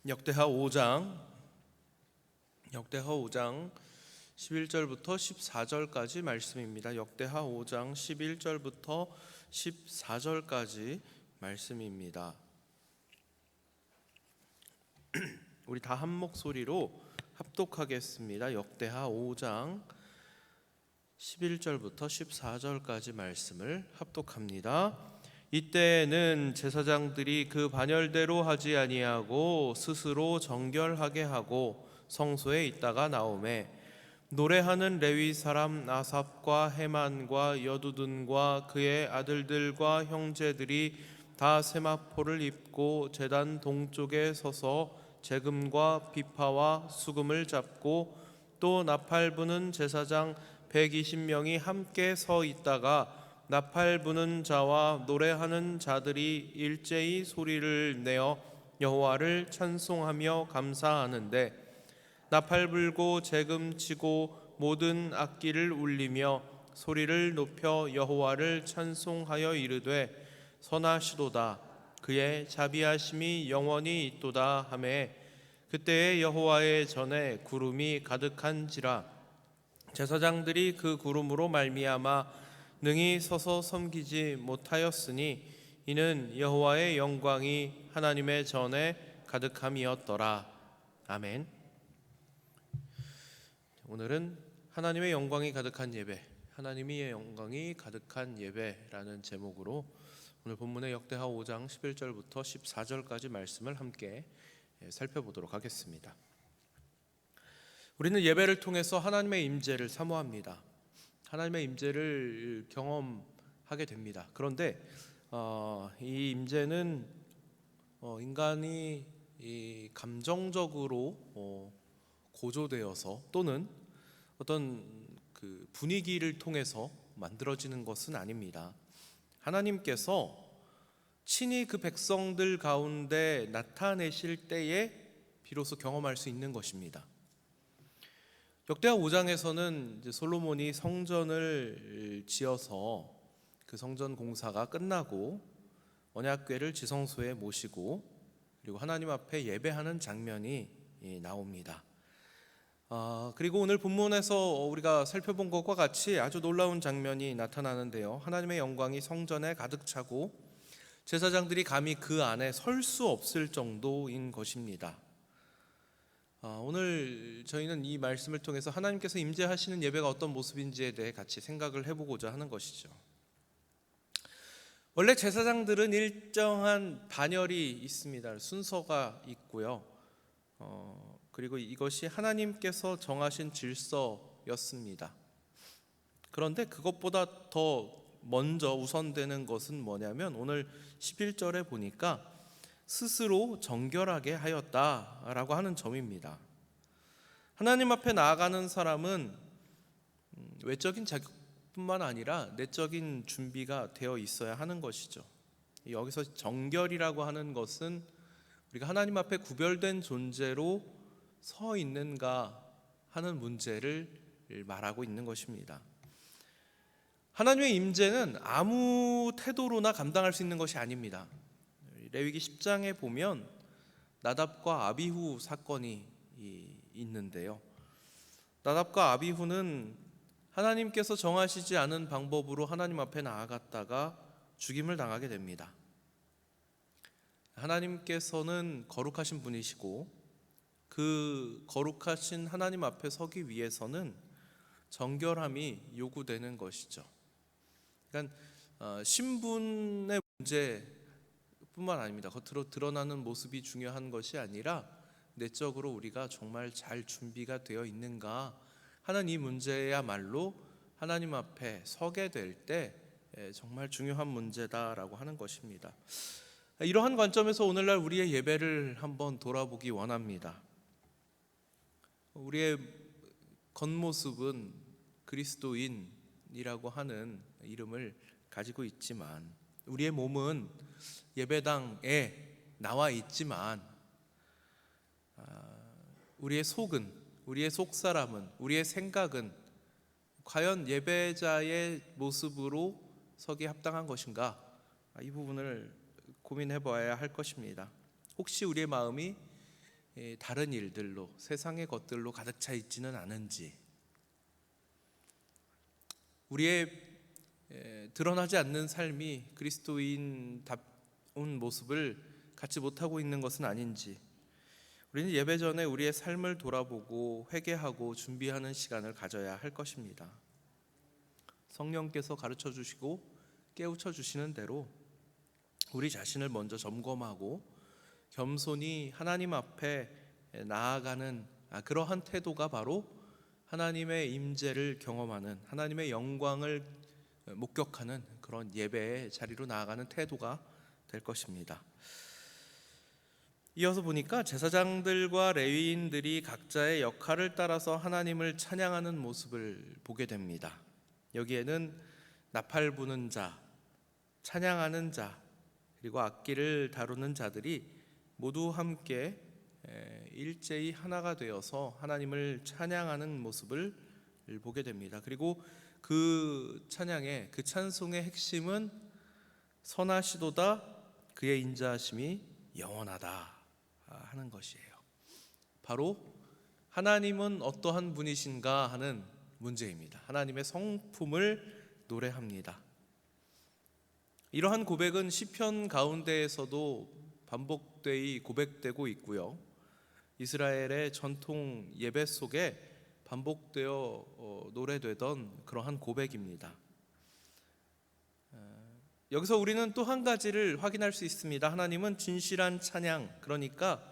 역대하 5장 11절부터 14절까지 말씀입니다. 역대하 5장 11절부터 14절까지 말씀입니다. 우리 다 한 목소리로 합독하겠습니다. 역대하 5장 11절부터 14절까지 말씀을 합독합니다. 이때는 제사장들이 그 반열대로 하지 아니하고 스스로 정결하게 하고 성소에 있다가 나오매 노래하는 레위 사람 아삽과 헤만과 여두둔과 그의 아들들과 형제들이 다 세마포를 입고 제단 동쪽에 서서 재금과 비파와 수금을 잡고 또 나팔 부는 제사장 120명이 함께 서 있다가 나팔 부는 자와 노래하는 자들이 일제히 소리를 내어 여호와를 찬송하며 감사하는데 나팔 불고 재금 치고 모든 악기를 울리며 소리를 높여 여호와를 찬송하여 이르되 선하시도다 그의 자비하심이 영원히 있도다 하매 그때에 여호와의 전에 구름이 가득한지라 제사장들이 그 구름으로 말미암아 능히 서서 섬기지 못하였으니 이는 여호와의 영광이 하나님의 전에 가득함이었더라. 아멘. 오늘은 하나님의 영광이 가득한 예배, 하나님의 영광이 가득한 예배라는 제목으로 오늘 본문의 역대하 5장 11절부터 14절까지 말씀을 함께 살펴보도록 하겠습니다. 우리는 예배를 통해서 하나님의 임재를 사모합니다. 하나님의 임재를 경험하게 됩니다. 그런데 이 임재는 인간이 감정적으로 고조되어서 또는 어떤 그 분위기를 통해서 만들어지는 것은 아닙니다. 하나님께서 친히 그 백성들 가운데 나타내실 때에 비로소 경험할 수 있는 것입니다. 역대하 5장에서는 이제 솔로몬이 성전을 지어서 그 성전 공사가 끝나고 언약궤를 지성소에 모시고 그리고 하나님 앞에 예배하는 장면이 나옵니다. 그리고 오늘 본문에서 우리가 살펴본 것과 같이 아주 놀라운 장면이 나타나는데요. 하나님의 영광이 성전에 가득 차고 제사장들이 감히 그 안에 설 수 없을 정도인 것입니다. 오늘 저희는 이 말씀을 통해서 하나님께서 임재하시는 예배가 어떤 모습인지에 대해 같이 생각을 해보고자 하는 것이죠. 원래 제사장들은 일정한 반열이 있습니다. 순서가 있고요. 그리고 이것이 하나님께서 정하신 질서였습니다. 그런데 그것보다 더 먼저 우선되는 것은 뭐냐면 오늘 11절에 보니까 스스로 정결하게 하였다라고 하는 점입니다. 하나님 앞에 나아가는 사람은 외적인 자격뿐만 아니라 내적인 준비가 되어 있어야 하는 것이죠. 여기서 정결이라고 하는 것은 우리가 하나님 앞에 구별된 존재로 서 있는가 하는 문제를 말하고 있는 것입니다. 하나님의 임재는 아무 태도로나 감당할 수 있는 것이 아닙니다. 레위기 10장에 보면 나답과 아비후 사건이 있는데요. 나답과 아비후는 하나님께서 정하시지 않은 방법으로 하나님 앞에 나아갔다가 죽임을 당하게 됩니다. 하나님께서는 거룩하신 분이시고 그 거룩하신 하나님 앞에 서기 위해서는 정결함이 요구되는 것이죠. 그러니까 신분의 문제뿐만 아닙니다. 겉으로 드러나는 모습이 중요한 것이 아니라 내적으로 우리가 정말 잘 준비가 되어 있는가 하는 이 문제야말로 하나님 앞에 서게 될 때 정말 중요한 문제다라고 하는 것입니다. 이러한 관점에서 오늘날 우리의 예배를 한번 돌아보기 원합니다. 우리의 겉모습은 그리스도인이라고 하는 이름을 가지고 있지만 우리의 몸은 예배당에 나와 있지만 우리의 속은, 우리의 속사람은, 우리의 생각은 과연 예배자의 모습으로 서기에 합당한 것인가? 이 부분을 고민해 봐야 할 것입니다. 혹시 우리의 마음이 다른 일들로, 세상의 것들로 가득 차 있지는 않은지, 우리의 드러나지 않는 삶이 그리스도인다운 모습을 갖지 못하고 있는 것은 아닌지, 우리는 예배 전에 우리의 삶을 돌아보고 회개하고 준비하는 시간을 가져야 할 것입니다. 성령께서 가르쳐 주시고 깨우쳐 주시는 대로 우리 자신을 먼저 점검하고 겸손히 하나님 앞에 나아가는 그러한 태도가 바로 하나님의 임재를 경험하는, 하나님의 영광을 목격하는 그런 예배의 자리로 나아가는 태도가 될 것입니다. 이어서 보니까 제사장들과 레위인들이 각자의 역할을 따라서 하나님을 찬양하는 모습을 보게 됩니다. 여기에는 나팔 부는 자, 찬양하는 자, 그리고 악기를 다루는 자들이 모두 함께 일제히 하나가 되어서 하나님을 찬양하는 모습을 보게 됩니다. 그리고 그 찬양의, 그 찬송의 핵심은 선하시도다 그의 인자하심이 영원하다 하는 것이에요. 바로 하나님은 어떠한 분이신가 하는 문제입니다. 하나님의 성품을 노래합니다. 이러한 고백은 시편 가운데에서도 반복되이 고백되고 있고요, 이스라엘의 전통 예배 속에 반복되어 노래되던 그러한 고백입니다. 여기서 우리는 또 한 가지를 확인할 수 있습니다. 하나님은 진실한 찬양, 그러니까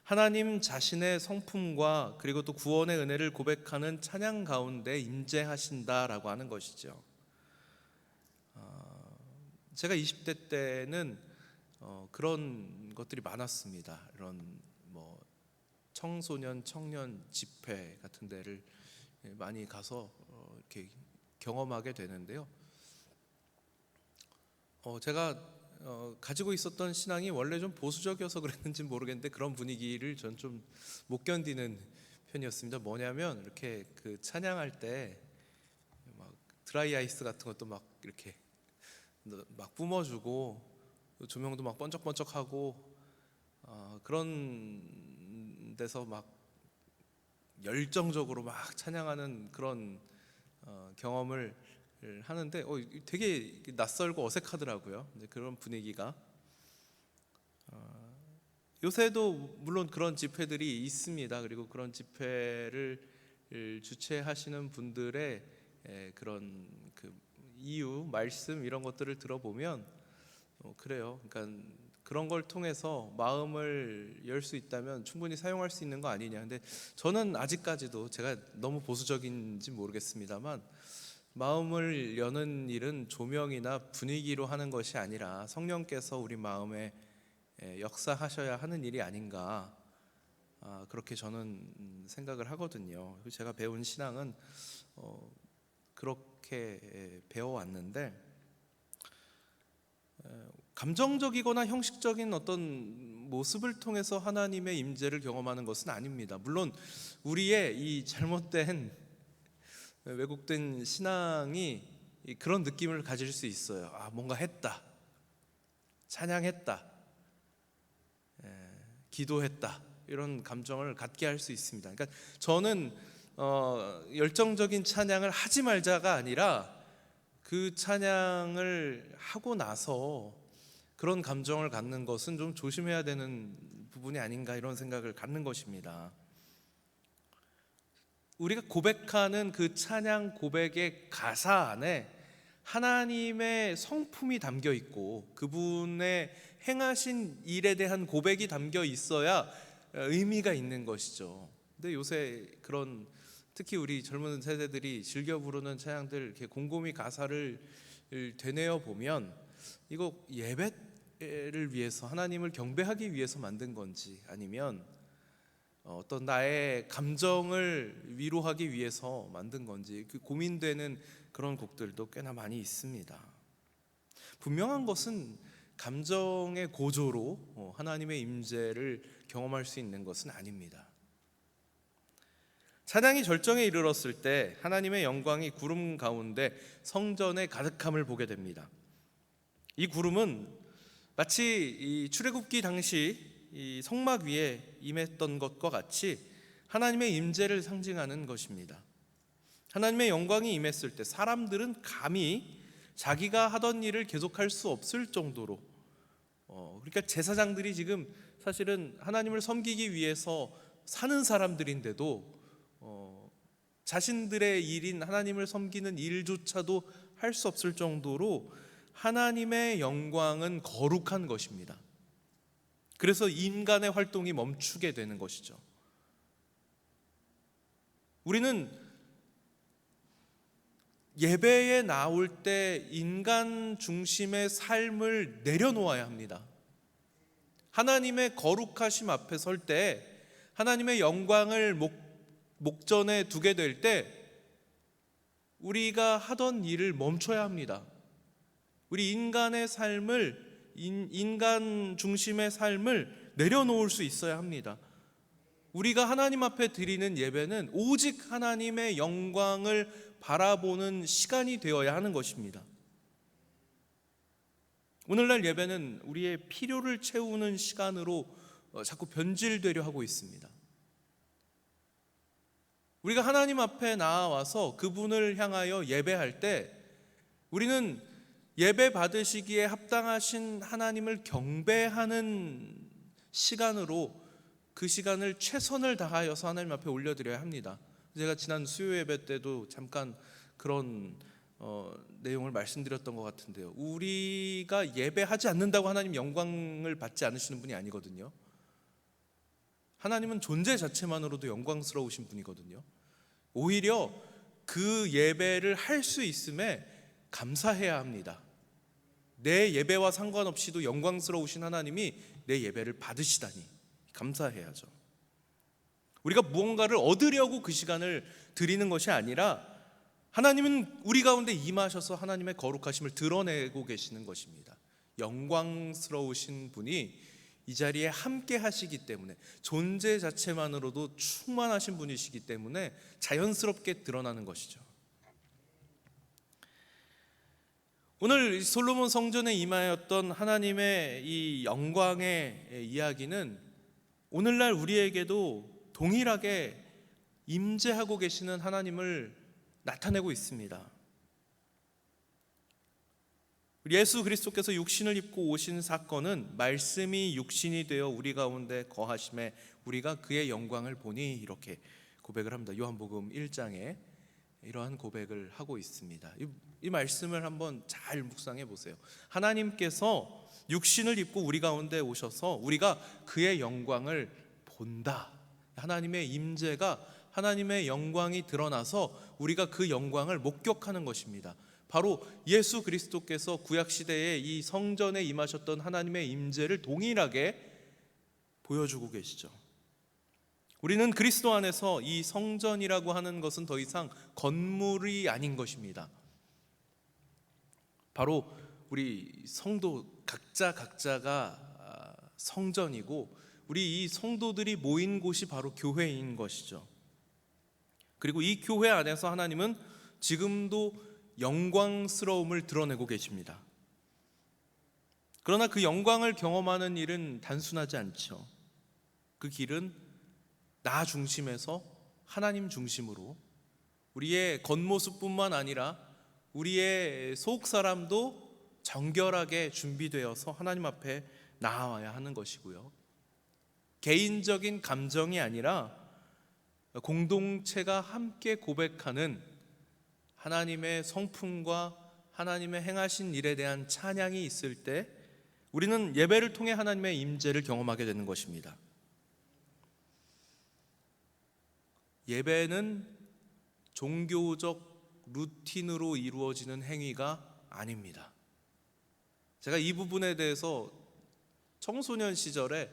하나님 자신의 성품과 그리고 또 구원의 은혜를 고백하는 찬양 가운데 임재하신다라고 하는 것이죠. 제가 20대 때는 그런 것들이 많았습니다. 이런 청소년, 청년 집회 같은 데를 많이 가서 이렇게 경험하게 되는데요. 제가 가지고 있었던 신앙이 원래 좀 보수적이어서 그랬는지 모르겠는데 그런 분위기를 전 좀 못 견디는 편이었습니다. 뭐냐면 이렇게 그 찬양할 때 막 드라이 아이스 같은 것도 막 이렇게 막 뿜어주고 조명도 막 번쩍번쩍하고 그런 데서 막 열정적으로 막 찬양하는 그런 경험을 하는데 되게 낯설고 어색하더라고요. 그런 분위기가. 요새도 물론 그런 집회들이 있습니다. 그리고 그런 집회를 주최하시는 분들의 그런 그 이유, 말씀 이런 것들을 들어보면 그래요. 그러니까 그런 걸 통해서 마음을 열 수 있다면 충분히 사용할 수 있는 거 아니냐. 근데 저는 아직까지도, 제가 너무 보수적인지 모르겠습니다만, 마음을 여는 일은 조명이나 분위기로 하는 것이 아니라 성령께서 우리 마음에 역사하셔야 하는 일이 아닌가, 그렇게 저는 생각을 하거든요. 제가 배운 신앙은 그렇게 배워왔는데, 감정적이거나 형식적인 어떤 모습을 통해서 하나님의 임재를 경험하는 것은 아닙니다. 물론 우리의 이 잘못된, 왜곡된 신앙이 그런 느낌을 가질 수 있어요. 뭔가 했다, 찬양했다, 기도했다, 이런 감정을 갖게 할 수 있습니다. 그러니까 저는 열정적인 찬양을 하지 말자가 아니라 그 찬양을 하고 나서 그런 감정을 갖는 것은 좀 조심해야 되는 부분이 아닌가, 이런 생각을 갖는 것입니다. 우리가 고백하는 그 찬양 고백의 가사 안에 하나님의 성품이 담겨 있고 그분의 행하신 일에 대한 고백이 담겨 있어야 의미가 있는 것이죠. 근데 요새 그런, 특히 우리 젊은 세대들이 즐겨 부르는 찬양들 이렇게 곰곰이 가사를 되뇌어 보면 이거 예배를 위해서, 하나님을 경배하기 위해서 만든 건지, 아니면 어떤 나의 감정을 위로하기 위해서 만든 건지 고민되는 그런 곡들도 꽤나 많이 있습니다. 분명한 것은 감정의 고조로 하나님의 임재를 경험할 수 있는 것은 아닙니다. 찬양이 절정에 이르렀을 때 하나님의 영광이 구름 가운데 성전의 가득함을 보게 됩니다. 이 구름은 마치 이 출애굽기 당시 이 성막 위에 임했던 것과 같이 하나님의 임재를 상징하는 것입니다. 하나님의 영광이 임했을 때 사람들은 감히 자기가 하던 일을 계속할 수 없을 정도로 그러니까 제사장들이 지금 사실은 하나님을 섬기기 위해서 사는 사람들인데도 자신들의 일인 하나님을 섬기는 일조차도 할 수 없을 정도로 하나님의 영광은 거룩한 것입니다. 그래서 인간의 활동이 멈추게 되는 것이죠. 우리는 예배에 나올 때 인간 중심의 삶을 내려놓아야 합니다. 하나님의 거룩하심 앞에 설 때, 하나님의 영광을 목전에 두게 될 때 우리가 하던 일을 멈춰야 합니다. 우리 인간의 삶을, 인간 중심의 삶을 내려놓을 수 있어야 합니다. 우리가 하나님 앞에 드리는 예배는 오직 하나님의 영광을 바라보는 시간이 되어야 하는 것입니다. 오늘날 예배는 우리의 필요를 채우는 시간으로 자꾸 변질되려 하고 있습니다. 우리가 하나님 앞에 나와서 그분을 향하여 예배할 때 우리는 예배 받으시기에 합당하신 하나님을 경배하는 시간으로 그 시간을 최선을 다하여서 하나님 앞에 올려드려야 합니다. 제가 지난 수요 예배 때도 잠깐 그런 내용을 말씀드렸던 것 같은데요. 우리가 예배하지 않는다고 하나님 영광을 받지 않으시는 분이 아니거든요. 하나님은 존재 자체만으로도 영광스러우신 분이거든요. 오히려 그 예배를 할 수 있음에 감사해야 합니다. 내 예배와 상관없이도 영광스러우신 하나님이 내 예배를 받으시다니 감사해야죠. 우리가 무언가를 얻으려고 그 시간을 드리는 것이 아니라 하나님은 우리 가운데 임하셔서 하나님의 거룩하심을 드러내고 계시는 것입니다. 영광스러우신 분이 이 자리에 함께 하시기 때문에, 존재 자체만으로도 충만하신 분이시기 때문에 자연스럽게 드러나는 것이죠. 오늘 솔로몬 성전에 임하였던 하나님의 이 영광의 이야기는 오늘날 우리에게도 동일하게 임재하고 계시는 하나님을 나타내고 있습니다. 예수 그리스도께서 육신을 입고 오신 사건은 말씀이 육신이 되어 우리 가운데 거하심에 우리가 그의 영광을 보니, 이렇게 고백을 합니다. 요한복음 1장에 이러한 고백을 하고 있습니다. 이 말씀을 한번 잘 묵상해 보세요. 하나님께서 육신을 입고 우리 가운데 오셔서 우리가 그의 영광을 본다. 하나님의 임재가, 하나님의 영광이 드러나서 우리가 그 영광을 목격하는 것입니다. 바로 예수 그리스도께서 구약시대에 이 성전에 임하셨던 하나님의 임재를 동일하게 보여주고 계시죠. 우리는 그리스도 안에서 이 성전이라고 하는 것은 더 이상 건물이 아닌 것입니다. 바로 우리 성도 각자가 성전이고, 우리 이 성도들이 모인 곳이 바로 교회인 것이죠. 그리고 이 교회 안에서 하나님은 지금도 영광스러움을 드러내고 계십니다. 그러나 그 영광을 경험하는 일은 단순하지 않죠. 그 길은 나 중심에서 하나님 중심으로, 우리의 겉모습뿐만 아니라 우리의 속 사람도 정결하게 준비되어서 하나님 앞에 나아와야 하는 것이고요. 개인적인 감정이 아니라 공동체가 함께 고백하는 하나님의 성품과 하나님의 행하신 일에 대한 찬양이 있을 때 우리는 예배를 통해 하나님의 임재를 경험하게 되는 것입니다. 예배는 종교적 루틴으로 이루어지는 행위가 아닙니다. 제가 이 부분에 대해서 청소년 시절에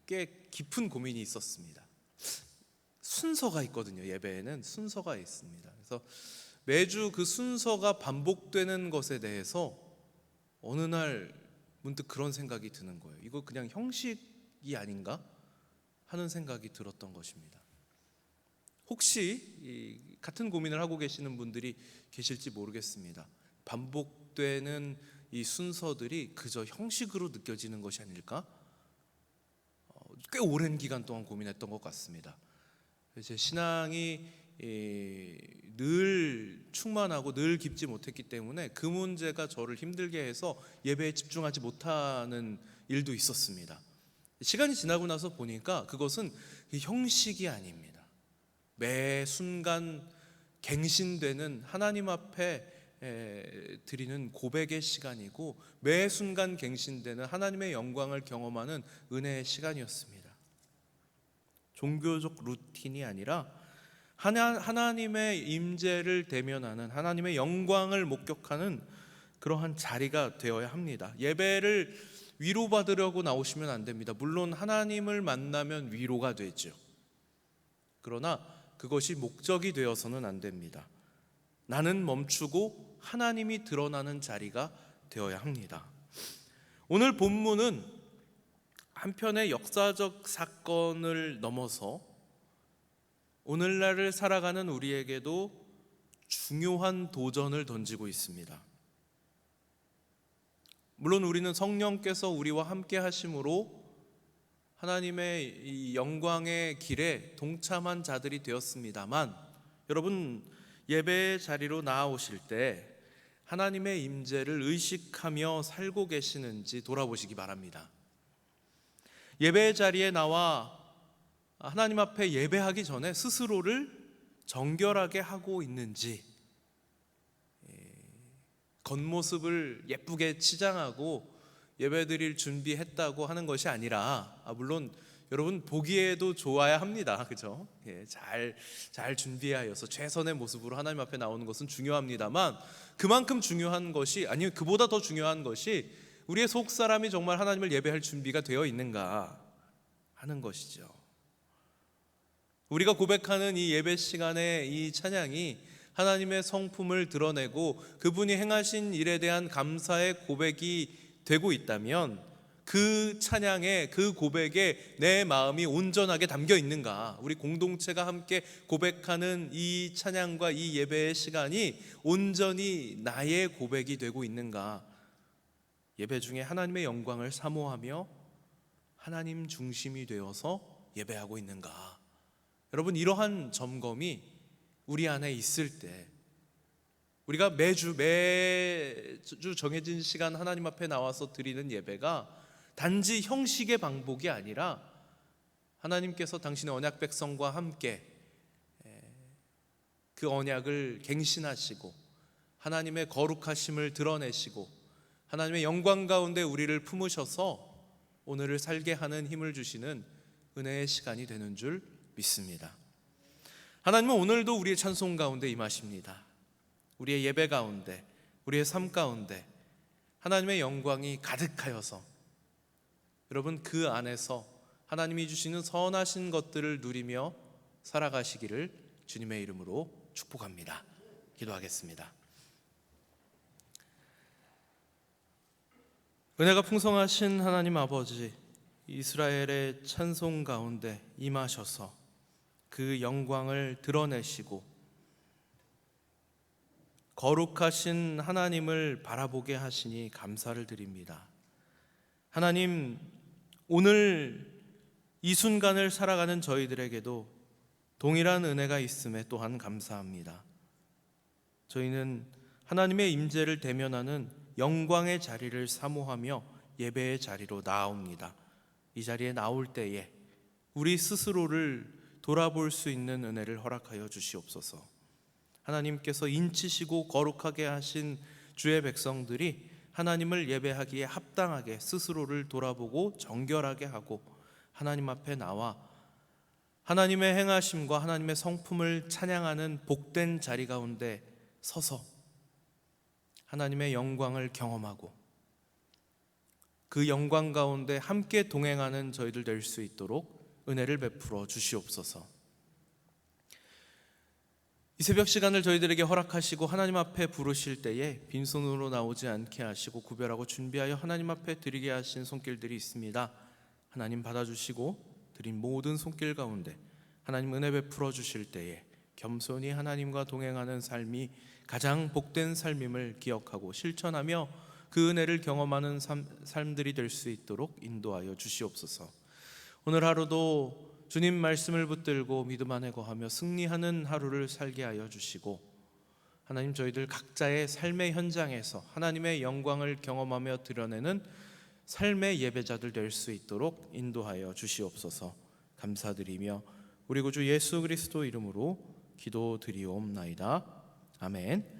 꽤 깊은 고민이 있었습니다. 순서가 있거든요. 예배에는 순서가 있습니다. 그래서 매주 그 순서가 반복되는 것에 대해서 어느 날 문득 그런 생각이 드는 거예요. 이거 그냥 형식이 아닌가 하는 생각이 들었던 것입니다. 혹시 같은 고민을 하고 계시는 분들이 계실지 모르겠습니다. 반복되는 이 순서들이 그저 형식으로 느껴지는 것이 아닐까? 꽤 오랜 기간 동안 고민했던 것 같습니다. 제 신앙이 늘 충만하고 늘 깊지 못했기 때문에 그 문제가 저를 힘들게 해서 예배에 집중하지 못하는 일도 있었습니다. 시간이 지나고 나서 보니까 그것은 형식이 아닙니다. 매 순간 갱신되는 하나님 앞에 드리는 고백의 시간이고, 매 순간 갱신되는 하나님의 영광을 경험하는 은혜의 시간이었습니다. 종교적 루틴이 아니라 하나님의 임재를 대면하는, 하나님의 영광을 목격하는 그러한 자리가 되어야 합니다. 예배를 위로받으려고 나오시면 안 됩니다. 물론 하나님을 만나면 위로가 되죠. 그러나 그것이 목적이 되어서는 안 됩니다. 나는 멈추고 하나님이 드러나는 자리가 되어야 합니다. 오늘 본문은 한편의 역사적 사건을 넘어서 오늘날을 살아가는 우리에게도 중요한 도전을 던지고 있습니다. 물론 우리는 성령께서 우리와 함께 하심으로 하나님의 이 영광의 길에 동참한 자들이 되었습니다만, 여러분, 예배의 자리로 나아오실 때 하나님의 임재를 의식하며 살고 계시는지 돌아보시기 바랍니다. 예배의 자리에 나와 하나님 앞에 예배하기 전에 스스로를 정결하게 하고 있는지, 겉모습을 예쁘게 치장하고 예배드릴 준비했다고 하는 것이 아니라, 물론 여러분 보기에도 좋아야 합니다. 그죠? 잘 준비하여서 최선의 모습으로 하나님 앞에 나오는 것은 중요합니다만, 그만큼 중요한 것이, 아니면 그보다 더 중요한 것이 우리의 속사람이 정말 하나님을 예배할 준비가 되어 있는가 하는 것이죠. 우리가 고백하는 이 예배 시간의 이 찬양이 하나님의 성품을 드러내고 그분이 행하신 일에 대한 감사의 고백이 되고 있다면, 그 찬양에, 그 고백에 내 마음이 온전하게 담겨 있는가, 우리 공동체가 함께 고백하는 이 찬양과 이 예배의 시간이 온전히 나의 고백이 되고 있는가, 예배 중에 하나님의 영광을 사모하며 하나님 중심이 되어서 예배하고 있는가. 여러분, 이러한 점검이 우리 안에 있을 때, 우리가 매주 정해진 시간 하나님 앞에 나와서 드리는 예배가 단지 형식의 방법이 아니라 하나님께서 당신의 언약 백성과 함께 그 언약을 갱신하시고 하나님의 거룩하심을 드러내시고 하나님의 영광 가운데 우리를 품으셔서 오늘을 살게 하는 힘을 주시는 은혜의 시간이 되는 줄 믿습니다. 하나님은 오늘도 우리의 찬송 가운데 임하십니다. 우리의 예배 가운데, 우리의 삶 가운데 하나님의 영광이 가득하여서 여러분 그 안에서 하나님이 주시는 선하신 것들을 누리며 살아가시기를 주님의 이름으로 축복합니다. 기도하겠습니다. 은혜가 풍성하신 하나님 아버지, 이스라엘의 찬송 가운데 임하셔서 그 영광을 드러내시고 거룩하신 하나님을 바라보게 하시니 감사를 드립니다. 하나님, 오늘 이 순간을 살아가는 저희들에게도 동일한 은혜가 있음에 또한 감사합니다. 저희는 하나님의 임재를 대면하는 영광의 자리를 사모하며 예배의 자리로 나아옵니다. 이 자리에 나올 때에 우리 스스로를 돌아볼 수 있는 은혜를 허락하여 주시옵소서. 하나님께서 인치시고 거룩하게 하신 주의 백성들이 하나님을 예배하기에 합당하게 스스로를 돌아보고 정결하게 하고 하나님 앞에 나와 하나님의 행하심과 하나님의 성품을 찬양하는 복된 자리 가운데 서서 하나님의 영광을 경험하고 그 영광 가운데 함께 동행하는 저희들 될 수 있도록 은혜를 베풀어 주시옵소서. 이 새벽 시간을 저희들에게 허락하시고 하나님 앞에 부르실 때에 빈손으로 나오지 않게 하시고 구별하고 준비하여 하나님 앞에 드리게 하신 손길들이 있습니다. 하나님 받아주시고 드린 모든 손길 가운데 하나님 은혜 베풀어 주실 때에 겸손히 하나님과 동행하는 삶이 가장 복된 삶임을 기억하고 실천하며 그 은혜를 경험하는 삶들이 될 수 있도록 인도하여 주시옵소서. 오늘 하루도 주님 말씀을 붙들고 믿음 안에 거하며 승리하는 하루를 살게 하여 주시고, 하나님 저희들 각자의 삶의 현장에서 하나님의 영광을 경험하며 드러내는 삶의 예배자들 될 수 있도록 인도하여 주시옵소서. 감사드리며 우리 구주 예수 그리스도 이름으로 기도드리옵나이다. 아멘.